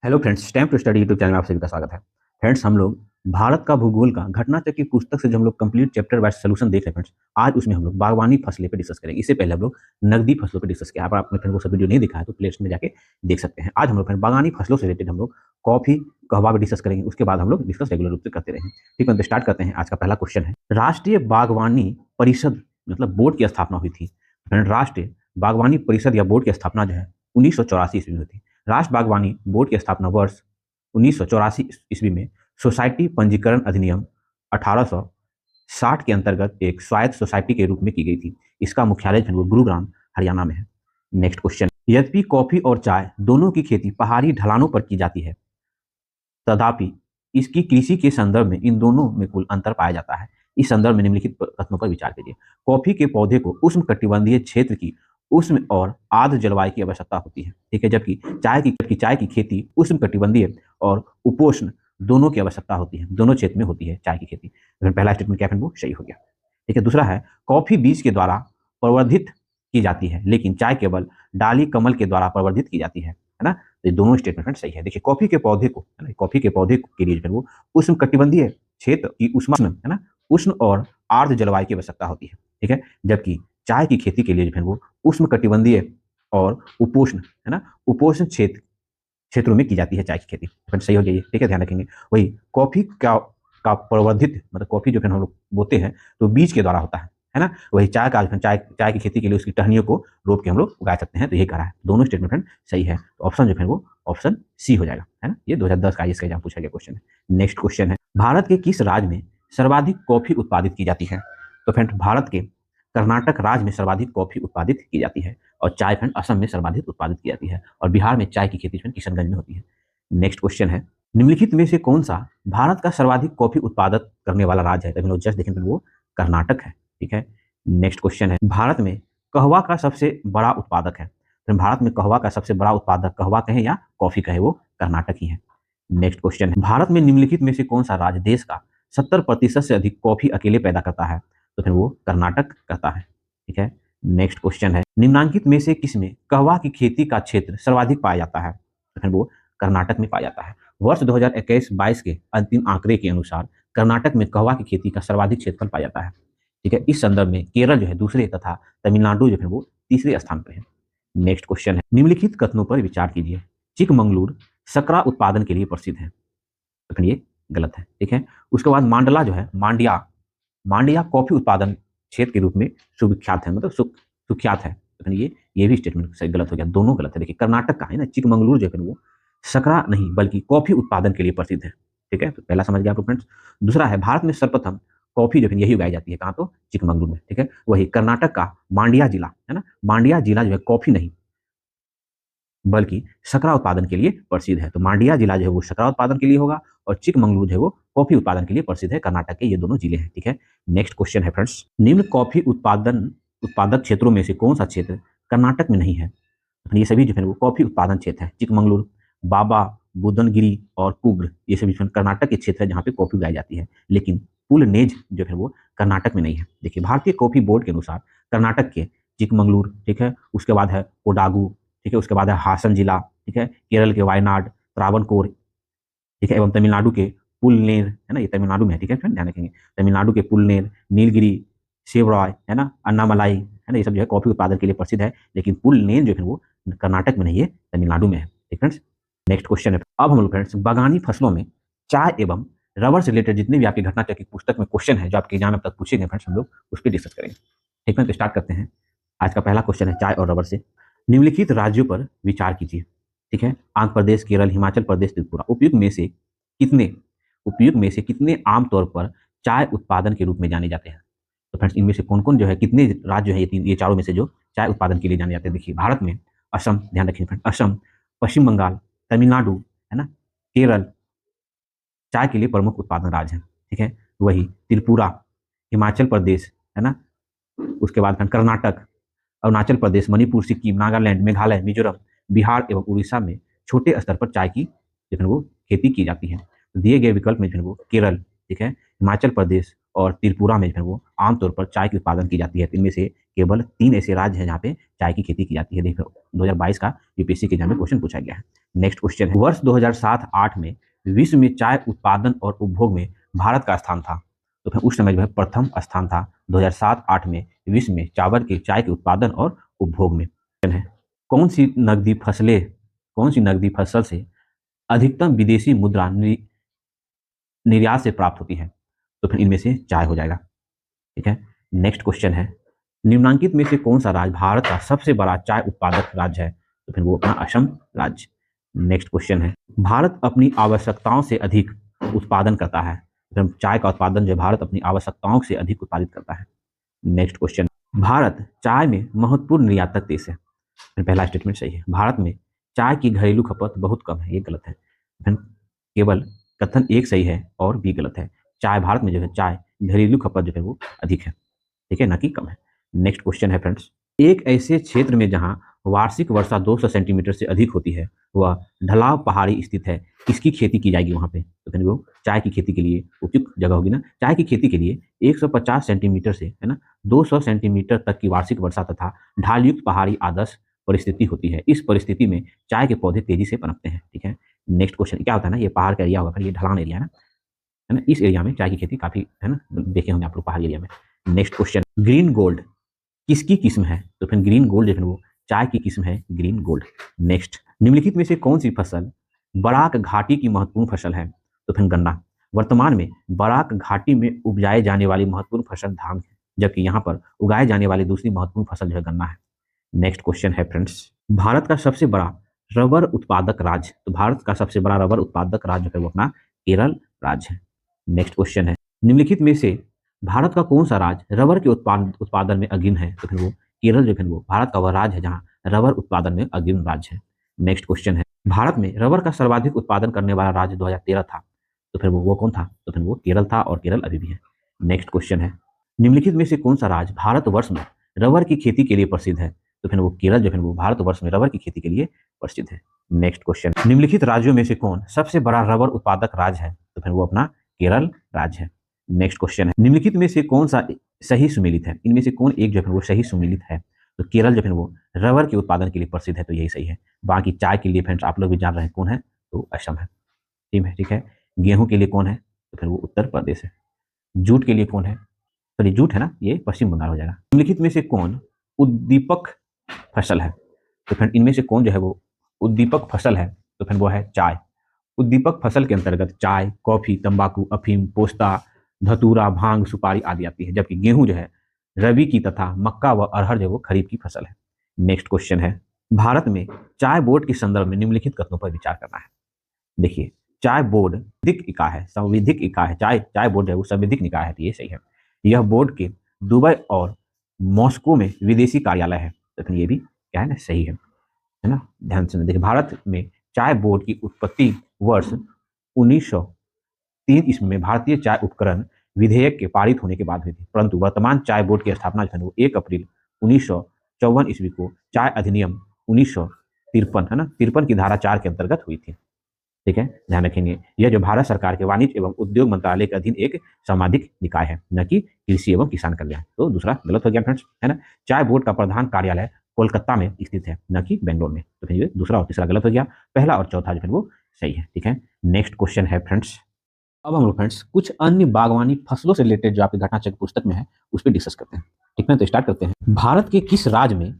Hello friends, time to study YouTube channel में आप सभी का स्वागत है। फ्रेंड्स, हम लोग भारत का भूगोल का घटना चक्र की पुस्तक से जो हम लोग कंप्लीट चैप्टर वाइज सोल्यूशन देख रहे हैं फ्रेंड्स, आज उसमें हम लोग बागवानी फसलें पे डिस्कस करेंगे। इससे पहले हम लोग नकदी फसलों पे डिस्कस किया। अगर आपने फ्रेंड वो सब वीडियो नहीं देखा है तो प्लेलिस्ट में जाके देख सकते हैं। आज हम लोग फ्रेंड बागवानी फसलों से रिलेटेड हम लोग कॉफी कहवा पे डिस्कस करेंगे। उसके बाद हम लोग डिस्कस रेगुलर रूप से करते रहेंगे। ठीक है, तो स्टार्ट करते हैं। आज का पहला क्वेश्चन है, राष्ट्रीय बागवानी परिषद मतलब बोर्ड की स्थापना हुई थी। फ्रेंड, राष्ट्रीय बागवानी परिषद या बोर्ड की स्थापना जो है 1984 ईस्वी में हुई थी। राष्ट्र बागवानी बोर्ड की स्थापना वर्ष 1984 ईस्वी में सोसाइटी पंजीकरण अधिनियम 1860 के अंतर्गत एक स्वायत्त सोसाइटी के रूप में की गई थी। इसका मुख्यालय जो है वो गुरुग्राम हरियाणा में है। नेक्स्ट क्वेश्चन, यद्यपि कॉफी और चाय दोनों की खेती पहाड़ी ढलानों पर की जाती है, तथापि इसकी कृषि के संदर्भ में इन दोनों में कुल अंतर पाया जाता है। इस संदर्भ में निम्नलिखित कथनों पर विचार कीजिए। कॉफी के पौधे को उष्णकटिबंधीय क्षेत्र की उष्ण और आर्द्र जलवायु की आवश्यकता होती है, ठीक है, जबकि चाय की खेती उष्णकटिबंधीय और उपोष्ण दोनों की आवश्यकता होती है। दोनों क्षेत्र में होती है चाय की खेती। पहला स्टेटमेंट क्या है वो सही हो गया। ठीक है, दूसरा है, कॉफी बीज के द्वारा प्रवर्धित की जाती है, लेकिन चाय केवल डाली कमल के द्वारा प्रवर्धित की जाती है ना। तो ये दोनों स्टेटमेंट सही है। देखिए, कॉफी के पौधे को कॉफी के पौधे के लिए जो है वो उष्ण कटिबंधीय क्षेत्र की उष्ण है ना, उष्ण और आर्द्र जलवायु की आवश्यकता होती है, ठीक है, जबकि चाय की खेती के लिए जो है वो उष्ण कटिबंधीय और उपोष्ण है ना, उपोष्ण क्षेत्रों में की जाती है चाय की खेती। फ्रेंड सही हो जाइए, ठीक है, ध्यान रखेंगे। वही कॉफी का प्रवर्धित मतलब कॉफी जो फिर हम लोग बोते हैं तो बीज के द्वारा होता है ना। वही चाय का चाय की खेती के लिए उसकी टहनियों को रोप के हम लोग उगा सकते हैं। तो ये करा है, दोनों स्टेटमेंट फ्रेंड सही है। तो ऑप्शन जो है वो ऑप्शन सी हो जाएगा, है ना। ये 2010 का IAS का एग्जाम पूछा गया क्वेश्चन है। नेक्स्ट क्वेश्चन है, भारत के किस राज्य में सर्वाधिक कॉफी उत्पादित की जाती है? तो फ्रेंड, भारत के कर्नाटक राज्य में सर्वाधिक कॉफी उत्पादित की जाती है, और चाय फ्रेंड असम में सर्वाधिक उत्पादित की जाती है, और बिहार में चाय की खेती फ्रेंड किशनगंज में होती है। नेक्स्ट क्वेश्चन है, निम्नलिखित में से कौन सा भारत का सर्वाधिक कॉफी उत्पादक करने वाला राज्य है? तो हम लोग जस्ट देखें तो वो कर्नाटक है, ठीक है। नेक्स्ट क्वेश्चन है, भारत में कहवा का सबसे बड़ा उत्पादक है? तो भारत में कहवा का सबसे बड़ा उत्पादक कहवा कहें या कॉफी कहें वो कर्नाटक ही है। नेक्स्ट क्वेश्चन है, भारत में निम्नलिखित में से कौन सा राज्य देश का 70% से अधिक कॉफी अकेले पैदा करता है? तो फिर वो कर्नाटक करता है, ठीक है। नेक्स्ट क्वेश्चन है, निम्नांकित में से किसमें कहवा की खेती का क्षेत्र सर्वाधिक पाया जाता है? तो फिर वो कर्नाटक में पाया जाता है। वर्ष 2021-22 के अंतिम आंकड़े के अनुसार कर्नाटक में कहवा की खेती का सर्वाधिक क्षेत्रफल पाया जाता है, ठीक है। इस संदर्भ में केरल जो है दूसरे तथा तमिलनाडु जो है वो तीसरे स्थान पर है। नेक्स्ट क्वेश्चन है, निम्नलिखित कथनों पर विचार कीजिए। चिकमंगलूर सकरा उत्पादन के लिए प्रसिद्ध है। तो फिर ये गलत है, ठीक है। उसके बाद मांडला जो है मांडिया कॉफी उत्पादन क्षेत्र के रूप में सुविख्यात है, मतलब सुख्यात है। तो ये भी स्टेटमेंट सही गलत हो गया, दोनों गलत है। देखिए, कर्नाटक का है ना चिकमंगलूर जो है वो सकरा नहीं बल्कि कॉफी उत्पादन के लिए प्रसिद्ध है, ठीक है। तो पहला समझ गया आप फ्रेंड्स। दूसरा है, भारत में सर्वप्रथम कॉफी जो है यही उगाई जाती है, कहाँ? तो चिकमंगलूर में, ठीक है। वही कर्नाटक का मांडिया जिला है ना, मांडिया जिला जो है कॉफी नहीं बल्कि सकरा उत्पादन के लिए प्रसिद्ध है। तो मांडिया जिला जो है वो सकरा उत्पादन के लिए होगा, और चिकमंगलूर जो है वो कॉफी उत्पादन के लिए प्रसिद्ध है। कर्नाटक के ये दोनों जिले हैं, ठीक है। नेक्स्ट क्वेश्चन है फ्रेंड्स, निम्न कॉफी उत्पादक क्षेत्रों में से कौन सा क्षेत्र कर्नाटक में नहीं है? ये सभी जो है वो कॉफी उत्पादन क्षेत्र है। चिकमंगलूर, बाबा बुदनगिरी और कुग्र ये सभी कर्नाटक के क्षेत्र है जहाँ पे कॉफी उगाई जाती है, लेकिन पुलनेज जो है वो कर्नाटक में नहीं है। देखिए, भारतीय कॉफी बोर्ड के अनुसार कर्नाटक के चिकमंगलूर, ठीक है, उसके बाद है कोडागू, ठीक है, उसके बाद है हासन जिला, ठीक है, केरल के वायनाड, त्रावणकोर, ठीक है, एवं तमिलनाडु के पुलनेर है ना, ये तमिलनाडु में है, ठीक है, ध्यान रखेंगे। तमिलनाडु के पुलनेर, नीलगिरी, सेवरॉय है ना, अन्नामलाई है ना, ये सब जो है कॉफी उत्पादन के लिए प्रसिद्ध है, लेकिन पुलनेर जो है वो कर्नाटक में नहीं है, तमिलनाडु में है, ठीक फ्रेंड्स। नेक्स्ट क्वेश्चन है, अब हम लोग फ्रेंड्स बागानी फसलों में चाय एवं रबर से रिलेटेड जितने भी आपकी घटना चक्र की पुस्तक में क्वेश्चन है जो आपके एग्जाम में अब तक पूछे गए फ्रेंड्स, हम लोग उस पर डिस्कस करेंगे, ठीक है। तो स्टार्ट करते हैं। आज का पहला क्वेश्चन है चाय और रबर से। निम्नलिखित राज्यों पर विचार कीजिए, ठीक है। आंध्र प्रदेश, केरल, हिमाचल प्रदेश, त्रिपुरा। उपयुक्त में से कितने आमतौर पर चाय उत्पादन के रूप में जाने जाते हैं? तो फ्रेंड्स, इनमें से कौन कौन जो है, कितने राज्य है ये चारों में से जो चाय उत्पादन के लिए जाने जाते हैं? देखिए, भारत में असम, ध्यान रखिए फ्रेंड, असम, पश्चिम बंगाल, तमिलनाडु है ना, केरल चाय के लिए प्रमुख उत्पादन राज्य है, ठीक है। वही त्रिपुरा, हिमाचल प्रदेश है ना, उसके बाद कर्नाटक, अरुणाचल प्रदेश, मणिपुर, सिक्किम, नागालैंड, मेघालय, मिजोरम, बिहार एवं उड़ीसा में छोटे स्तर पर चाय की जो है वो खेती की जाती है। तो दिए गए विकल्प में जो है वो केरल, ठीक है, हिमाचल प्रदेश और त्रिपुरा में जो है वो आमतौर पर चाय की उत्पादन की जाती है। इनमें से केवल 3 ऐसे राज्य हैं जहाँ पे चाय की खेती की जाती है। देखो 2022 का यूपीएससी के एग्जाम में क्वेश्चन पूछा गया है। नेक्स्ट क्वेश्चन है, वर्ष 2007-8 में विश्व में चाय उत्पादन और उपभोग में भारत का स्थान था। तो फिर उस समय जो है प्रथम स्थान था 2007-8 में विश्व में चाय के उत्पादन और उपभोग में। है कौन सी नकदी फसलें कौन सी नकदी फसल से अधिकतम विदेशी मुद्रा निर्यात से प्राप्त होती है? तो फिर इनमें से चाय हो जाएगा। ठीक है। नेक्स्ट क्वेश्चन है, निम्नांकित में से कौन सा राज्य भारत का सबसे बड़ा चाय उत्पादक राज्य है? तो फिर वो अपना असम राज्य। नेक्स्ट क्वेश्चन है, भारत अपनी आवश्यकताओं से अधिक उत्पादन करता है। तो चाय का उत्पादन जो भारत अपनी आवश्यकताओं से अधिक उत्पादित करता है। नेक्स्ट क्वेश्चन, भारत चाय में महत्वपूर्ण निर्यातक देश है। फिर पहला स्टेटमेंट सही है। भारत में चाय की घरेलू खपत बहुत कम है, ये गलत है। फिर केवल कथन एक सही है और बी गलत है। चाय भारत में जो है चाय घरेलू खपत जो है वो अधिक है, ठीक है, ना कि कम है। नेक्स्ट क्वेश्चन है फ्रेंड्स, एक ऐसे क्षेत्र में जहां वार्षिक वर्षा 200 सेंटीमीटर से अधिक होती है वह ढलाव पहाड़ी स्थित है, किसकी खेती की जाएगी वहां पे? तो फिर वो चाय की खेती के लिए उपयुक्त जगह होगी ना। चाय की खेती के लिए 150 सेंटीमीटर से है ना 200 सेंटीमीटर तक की वार्षिक वर्षा तथा ढालयुक्त पहाड़ी आदर्श परिस्थिति होती है। इस परिस्थिति में चाय के पौधे तेजी से पनपते हैं। ठीक है। नेक्स्ट क्वेश्चन क्या होता है ना, ये पहाड़ का एरिया होगा, फिर ये ढलान एरिया है ना, इस एरिया में चाय की खेती काफी है ना, देखे होंगे आप लोग पहाड़ी एरिया में। नेक्स्ट क्वेश्चन, ग्रीन गोल्ड किसकी किस्म है? तो फिर ग्रीन गोल्ड जो है वो चाय की किस्म है, ग्रीन गोल्ड। नेक्स्ट, निम्नलिखित में से कौन सी फसल बराक घाटी की महत्वपूर्ण फसल है? तो फिर गन्ना। वर्तमान में बराक घाटी में उपजाए जाने वाली महत्वपूर्ण फसल धान है, जबकि यहाँ पर उगाए जाने वाली दूसरी महत्वपूर्ण फसल जो है गन्ना है। नेक्स्ट क्वेश्चन है फ्रेंड्स, भारत का सबसे बड़ा रबर उत्पादक राज्य। तो भारत का सबसे बड़ा रबर उत्पादक राज्य है वो अपना केरल राज्य है। नेक्स्ट क्वेश्चन है, निम्नलिखित में से भारत का कौन सा राज्य रबर के उत्पादन में अग्रणी है? तो फिर वो केरल जो है वो भारत का वह राज्य है जहाँ रबर उत्पादन में अग्रणी राज्य है। नेक्स्ट क्वेश्चन है, भारत में रबर का सर्वाधिक उत्पादन करने वाला राज्य 2013 था। तो फिर वो कौन था? तो फिर वो केरल था और केरल अभी भी है। नेक्स्ट क्वेश्चन है, निम्नलिखित में से कौन सा राज्य भारतवर्ष में रबर की खेती के लिए प्रसिद्ध है? तो फिर वो केरल जो है वो भारतवर्ष में रबर की खेती के लिए प्रसिद्ध है। नेक्स्ट क्वेश्चन, निम्नलिखित राज्यों में से कौन सबसे बड़ा रबर उत्पादक राज्य है? तो फिर वो अपना केरल राज्य है। नेक्स्ट क्वेश्चन है, निम्नलिखित में से कौन सा सही सुमेलित है? इनमें से कौन एक जो है वो सही सुमेलित है? तो केरल जो है वो रबर के उत्पादन के लिए प्रसिद्ध है, तो यही सही है। बाकी चाय के लिए फ्रेंड्स आप लोग भी जान रहे हैं कौन है, तो असम है। ठीक है। गेहूं के लिए कौन है? तो फिर वो उत्तर प्रदेश है। जूट के लिए कौन है? सॉरी जूट है ना, ये पश्चिम बंगाल हो जाएगा। निम्नलिखित में से कौन उद्दीपक फसल है? तो फिर इनमें से कौन जो है वो उद्दीपक फसल है? तो फिर वो है चाय। उद्दीपक फसल के अंतर्गत चाय, कॉफी, तंबाकू, अफीम, पोस्ता, धतूरा, भांग, सुपारी आदि आती है, जबकि गेहूं जो है रबी की तथा मक्का व अरहर जो वो खरीफ की फसल है। नेक्स्ट क्वेश्चन है, भारत में चाय बोर्ड के संदर्भ में निम्नलिखित कथनों पर विचार करना है। देखिए, चाय बोर्ड संवैधानिक इकाई है, संवैधानिक इकाई है। चाय बोर्ड है वो संवैधानिक निकाय है, तो ये सही है। यह बोर्ड के दुबई और मॉस्को में विदेशी कार्यालय है, तो ये भी क्या है ना, सही है ना। ध्यान से देखिए, भारत में चाय बोर्ड की उत्पत्ति वर्ष 1903 ईस्वी में भारतीय चाय उपकरण विधेयक के पारित होने के बाद हुई थी, परंतु वर्तमान चाय बोर्ड की स्थापना जो है वो 1 अप्रैल 1954 ईस्वी को चाय अधिनियम 1953 है ना 53 की धारा 4 के अंतर्गत हुई थी। ठीक है, ध्यान रखेंगे, यह जो भारत सरकार के वाणिज्य एवं उद्योग मंत्रालय के अधीन एक सामाजिक निकाय है, न कि कृषि एवं किसान कल्याण। तो दूसरा गलत हो गया फ्रेंड्स, है ना। चाय बोर्ड का प्रधान कार्यालय कोलकाता में स्थित है, न कि बेंगलोर में। तो फिर दूसरा और तीसरा गलत हो गया, पहला और चौथा जो है वो सही है। ठीक है। नेक्स्ट क्वेश्चन है फ्रेंड्स, अब हम लोग फ्रेंड्स कुछ अन्य बागवानी फसलों से रिलेटेड जो आपकी घटना चक्र पुस्तक में है उस पर डिस्कस करते हैं। ठीक है, तो स्टार्ट करते हैं। भारत के किस राज्य में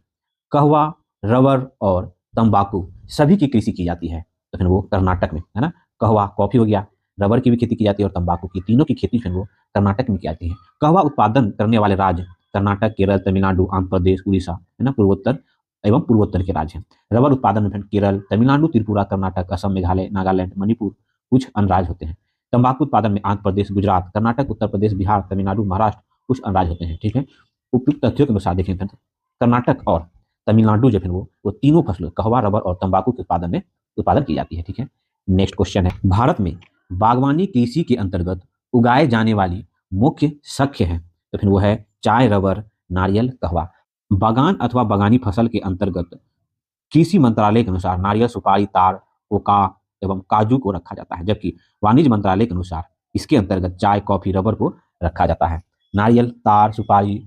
कहवा, रबर और तंबाकू सभी की कृषि की जाती है? तो फिर वो कर्नाटक में, है ना। कहवा कॉफी हो गया, रबर की भी खेती की जाती है और तंबाकू की, तीनों की खेती फिर वो कर्नाटक में की जाती है। कहवा उत्पादन करने वाले राज्य कर्नाटक, केरल, तमिलनाडु, आंध्र प्रदेश, उड़ीसा, है ना, पूर्वोत्तर के राज्य हैं। रबर उत्पादन में फिर केरल, तमिलनाडु, त्रिपुरा, कर्नाटक, असम, मेघालय, नागालैंड, मणिपुर कुछ अन्य राज्य होते हैं। तंबाकू उत्पादन में आंध्र प्रदेश, गुजरात, कर्नाटक, उत्तर प्रदेश, बिहार, तमिलनाडु, महाराष्ट्र कुछ अन्य राज्य होते हैं। ठीक है। उपयुक्त तथ्यों के अनुसार देखें फिर कर्नाटक और तमिलनाडु जो है वो तीनों फसलों कहवा, रबर और तंबाकू के उत्पादन की जाती है। ठीक है। नेक्स्ट क्वेश्चन है, भारत में बागवानी कृषि के अंतर्गत उगाए जाने वाली मुख्य शस्य है? तो फिर वो है चाय, रबर, नारियल, कहवा। बागान अथवा बागानी फसल के अंतर्गत कृषि मंत्रालय के अनुसार नारियल, सुपारी, ताड़, कोका एवं काजू को रखा जाता है, जबकि वाणिज्य मंत्रालय के अनुसार इसके अंतर्गत चाय, कॉफी, रबर को रखा जाता है। नारियल, तार, सुपारी,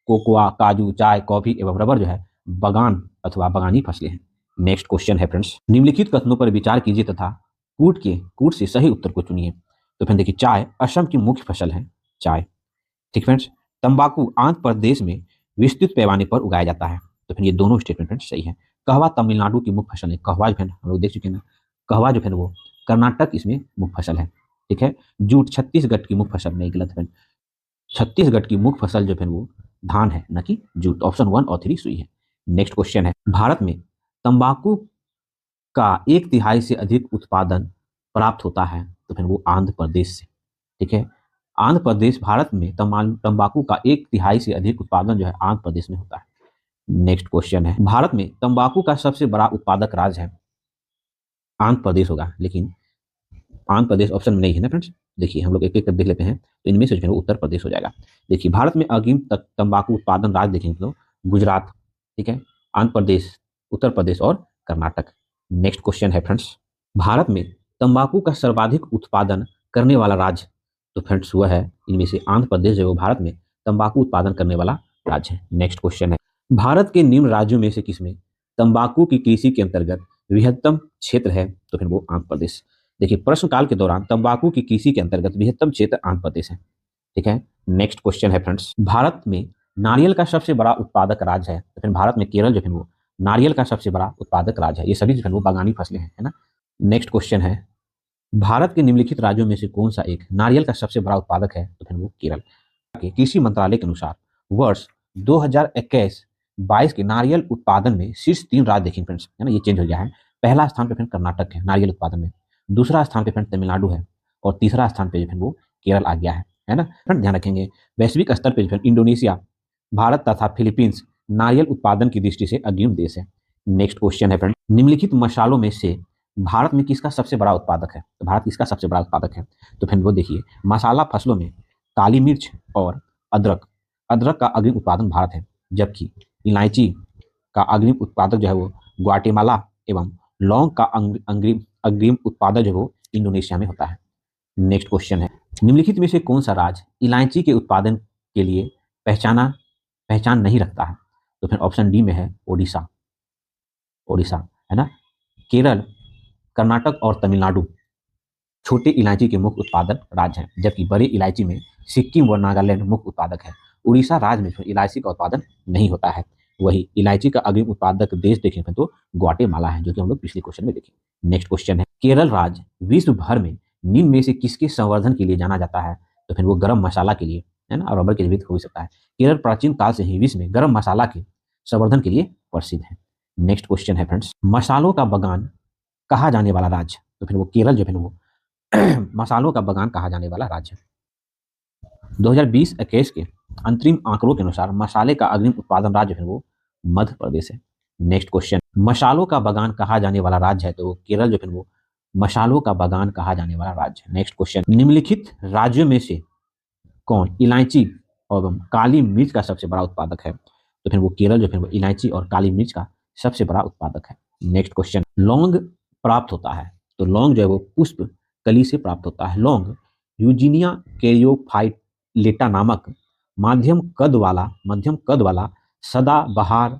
कोकोआ, काजू, चाय, कॉफी एवं रबर जो है बगान अथवा बगानी फसलें हैं। नेक्स्ट क्वेश्चन है फ्रेंड्स, निम्नलिखित कथनों पर विचार कीजिए तथा कूट से सही उत्तर को चुनिए। तो फ्रेंड देखिए, चाय असम की मुख्य फसल है, चाय। ठीक फ्रेंड्स, तंबाकू आंध्र प्रदेश में विस्तृत पैमाने पर उगाया जाता है। तो फिर ये दोनों स्टेटमेंट फ्रेंड्स सही है। कहवा तमिलनाडु की मुख्य फसल है, कहवा जो है हम लोग देख चुके हैं ना, कहवा जो है वो कर्नाटक इसमें मुख्य फसल है। ठीक है, जूट छत्तीसगढ़ की मुख्य फसल, नहीं गलत है, छत्तीसगढ़ की मुख्य फसल जो है वो धान है, न कि जूट। ऑप्शन 1 और 3 सही है। नेक्स्ट क्वेश्चन है, भारत में तंबाकू का 1/3 से अधिक उत्पादन प्राप्त होता है। तो फिर वो आंध्र प्रदेश से। ठीक है, आंध्र प्रदेश, भारत में तंबाकू का 1/3 से अधिक उत्पादन जो है आंध्र प्रदेश में होता है। नेक्स्ट क्वेश्चन है, भारत में तंबाकू का सबसे बड़ा उत्पादक राज्य है, आंध्र प्रदेश होगा, लेकिन आंध्र प्रदेश ऑप्शन में नहीं है ना फ्रेंड्स। देखिए हम लोग एक एक कर देख लेते हैं, तो इनमें से जो है वो उत्तर प्रदेश हो जाएगा। देखिए, भारत में अग्रिम तंबाकू उत्पादन राज्य देखेंगे तो गुजरात, ठीक है, आंध्र प्रदेश, उत्तर प्रदेश और कर्नाटक। नेक्स्ट क्वेश्चन है फ्रेंड्स, भारत में तंबाकू का सर्वाधिक उत्पादन करने वाला राज्य, तो फ्रेंड्स वह है इनमें से आंध्र प्रदेश जो भारत में तंबाकू उत्पादन करने वाला राज्य है। नेक्स्ट क्वेश्चन है, भारत के निम्न राज्यों में से किसमें तंबाकू की कृषि के अंतर्गत बृहत्तम क्षेत्र है। तो फिर वो आंध्र प्रदेश। देखिए, प्रश्नकाल के दौरान तंबाकू की कृषि के अंतर्गत बृहत्तम क्षेत्र आंध्र प्रदेश है। ठीक है, नेक्स्ट क्वेश्चन है फ्रेंड्स, भारत में नारियल का सबसे बड़ा उत्पादक राज्य है। तो फिर भारत में केरल जो है वो नारियल का सबसे बड़ा उत्पादक राज्य है। ये सभी जो है वो बागानी फसलें हैं, है ना। नेक्स्ट क्वेश्चन है, भारत के निम्नलिखित राज्यों में से कौन सा एक नारियल का सबसे बड़ा उत्पादक है। तो फिर वो केरल। के कृषि मंत्रालय के अनुसार वर्ष 2021-22 के नारियल उत्पादन में शीर्ष 3 राज्य देखेंगे फ्रेंड्स, है ना, ये चेंज हो गया है। पहला स्थान पे फ्रेंड कर्नाटक है नारियल उत्पादन में, दूसरा स्थान पे फ्रेंड तमिलनाडु है, और तीसरा स्थान पे जो है वो केरल आ गया है ना फ्रेंड। ध्यान रखेंगे, वैश्विक स्तर पे जो है इंडोनेशिया, भारत तथा फिलीपींस नारियल उत्पादन की दृष्टि से अग्रिम देश है। नेक्स्ट क्वेश्चन है फ्रेंड, निम्नलिखित मसालों में से भारत में किसका सबसे बड़ा उत्पादक है। तो भारत किसका सबसे बड़ा उत्पादक है। तो फिर वो देखिए, मसाला फसलों में काली मिर्च और अदरक, अदरक का अग्रिम उत्पादन भारत है, जबकि इलायची का अग्रिम उत्पादक जो है वो ग्वाटेमाला एवं लौंग का अग्रिम अग्रिम उत्पादक जो है वो इंडोनेशिया में होता है। नेक्स्ट क्वेश्चन है, निम्नलिखित में से कौन सा राज्य इलायची के उत्पादन के लिए पहचान नहीं रखता है। तो फिर ऑप्शन डी में है ओडिशा, ओडिशा, है ना। केरल, कर्नाटक और तमिलनाडु छोटे इलायची के मुख्य उत्पादक राज्य हैं, जबकि बड़े इलायची में सिक्किम व नागालैंड मुख्य उत्पादक है। उड़ीसा राज्य में इलायची का उत्पादन नहीं होता है। वही इलायची का अग्रिम उत्पादक देश देखें तो ग्वाटेमाला है, जो कि हम लोग पिछले क्वेश्चन में देखें। नेक्स्ट क्वेश्चन है, केरल राज्य विश्व भर में निम्न में से किसके संवर्धन के लिए जाना जाता है। तो फिर वो गरम मसाला के लिए, है ना, और रबर के लिए भी हो सकता है। केरल प्राचीन काल से ही विश्व में गरम मसाला के संवर्धन के लिए प्रसिद्ध है। नेक्स्ट क्वेश्चन है फ्रेंड्स, मसालों का बगान कहा जाने वाला राज्य। तो फिर वो केरल जो है वो मसालों का बगान कहा जाने वाला राज्य। 2020-21 के अंतरिम आंकड़ों के अनुसार मसाले का अग्रिम उत्पादन राज्य है वो मध्य प्रदेश है। नेक्स्ट क्वेश्चन, मसालों का बगान कहा जाने वाला राज्य है। तो केरल जो है वो मसालों का बगान कहा जाने वाला राज्य है। नेक्स्ट क्वेश्चन, निम्नलिखित राज्यों में से कौन इलायची और काली मिर्च का सबसे बड़ा उत्पादक है। तो फिर वो केरल जो है वो इलायची और काली मिर्च का सबसे बड़ा उत्पादक है। नेक्स्ट क्वेश्चन, लौंग प्राप्त होता है। तो लौंग जो है वो पुष्प कली से प्राप्त होता है। लौंग यूजीनिया कैरियोफाइलेटा नामक मध्यम कद वाला सदाबहार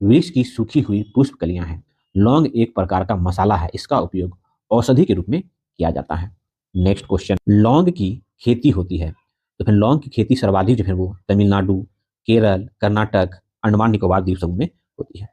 वृक्ष की सूखी हुई पुष्प कलियां हैं। लौंग एक प्रकार का मसाला है, इसका उपयोग औषधि के रूप में किया जाता है। नेक्स्ट क्वेश्चन, लौंग की खेती होती है। तो फिर लौंग की खेती सर्वाधिक जो है वो तमिलनाडु, केरल, कर्नाटक, अंडमान निकोबार द्वीप समूह में होती है।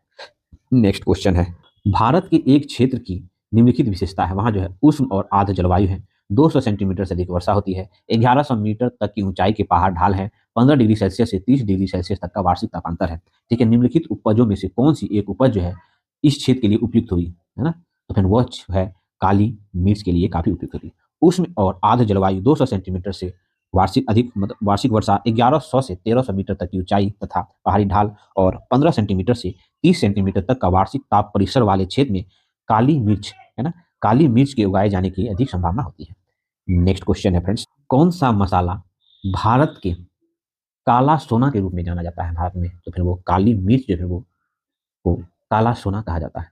नेक्स्ट क्वेश्चन है, भारत के एक क्षेत्र की निम्नलिखित विशेषता है। वहां जो है उष्ण और आर्द्र जलवायु है, 200 सेंटीमीटर से अधिक वर्षा होती है, 1100 मीटर तक की ऊंचाई के पहाड़ ढाल है, 15 डिग्री सेल्सियस से 30 डिग्री सेल्सियस तक का वार्षिक तापांतर है। ठीक है, निम्नलिखित उपजों में से कौन सी एक उपज जो है इस क्षेत्र के लिए उपयुक्त हुई, है ना। तो फिर वह है काली मिर्च के लिए काफी उपयुक्त हुई। उष्ण और आर्द्र जलवायु 200 सेंटीमीटर से वार्षिक वर्षा 1100 से 1300 मीटर तक की ऊंचाई तथा पहाड़ी ढाल और 15 सेंटीमीटर से 30 सेंटीमीटर तक का वार्षिक ताप परिसर वाले क्षेत्र में काली मिर्च, है ना, काली मिर्च के उगाए जाने की अधिक संभावना होती है। नेक्स्ट क्वेश्चन है फ्रेंड्स, कौन सा मसाला भारत के काला सोना के रूप में जाना जाता है भारत में। तो फिर वो काली मिर्च जो है वो काला सोना कहा जाता है।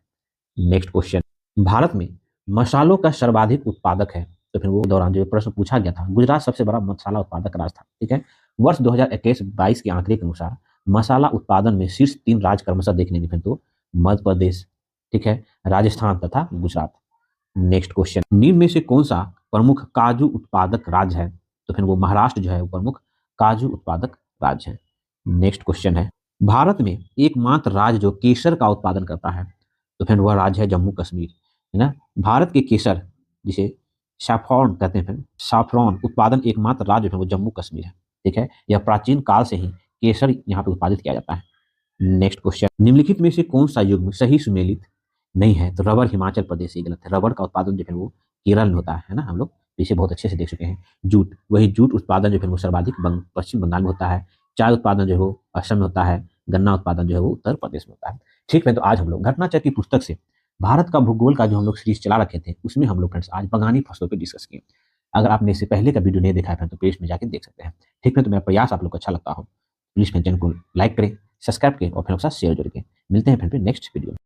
नेक्स्ट क्वेश्चन, भारत में मसालों का सर्वाधिक उत्पादक है। तो फिर वो दौरान जो प्रश्न पूछा गया था, गुजरात सबसे बड़ा मसाला उत्पादक राज्य था। ठीक है, वर्ष 2021-22 के आंकड़े के अनुसार मसाला उत्पादन में शीर्ष 3 राज्य क्रमशः देखने मिले तो मध्य प्रदेश, ठीक है, राजस्थान तथा गुजरात। नेक्स्ट क्वेश्चन, निम्न में से कौन सा प्रमुख काजू उत्पादक राज्य है? तो फिर वो महाराष्ट्र जो है वो प्रमुख काजू उत्पादक राज्य है। नेक्स्ट क्वेश्चन है, भारत में एकमात्र राज्य जो केसर का उत्पादन करता है, तो फिर वह राज्य है जम्मू कश्मीर, है ना। भारत के केसर जिसे सैफरॉन कहते हैं, फिर सैफरॉन उत्पादन एकमात्र राज्य है वो जम्मू कश्मीर है, ठीक है। यह प्राचीन काल से ही केसर यहाँ पे उत्पादित किया जाता है। नेक्स्ट क्वेश्चन, निम्नलिखित में से कौन सा युग्म सही सुमेलित नहीं है? तो रबर हिमाचल प्रदेश, ये गलत है। रबर का उत्पादन जो है वो केरल में होता है ना, हम लोग इसे बहुत अच्छे से देख चुके हैं। जूट, वही जूट उत्पादन जो है वो सर्वाधिक पश्चिम बंगाल में होता है। चाय उत्पादन जो है वो असम में होता है। गन्ना उत्पादन जो है वो उत्तर प्रदेश में होता है। ठीक है, तो आज हम लोग घटनाचक्र की पुस्तक से भारत का भूगोल का जो हम लोग सीरीज चला रखे थे उसमें हम लोग फ्रेंड्स आज बगानी फसलों पर डिस्कस किए। अगर आपने इससे पहले का वीडियो नहीं देखा है तो पेज में जाकर देख सकते हैं। ठीक है, तो मेरा प्रयास आप लोग को अच्छा लगता हो प्लीज मेरे चैनल को लाइक करें, सब्सक्राइब करें और फिर साथ शेयर जरूर करें। मिलते हैं फिर नेक्स्ट वीडियो में।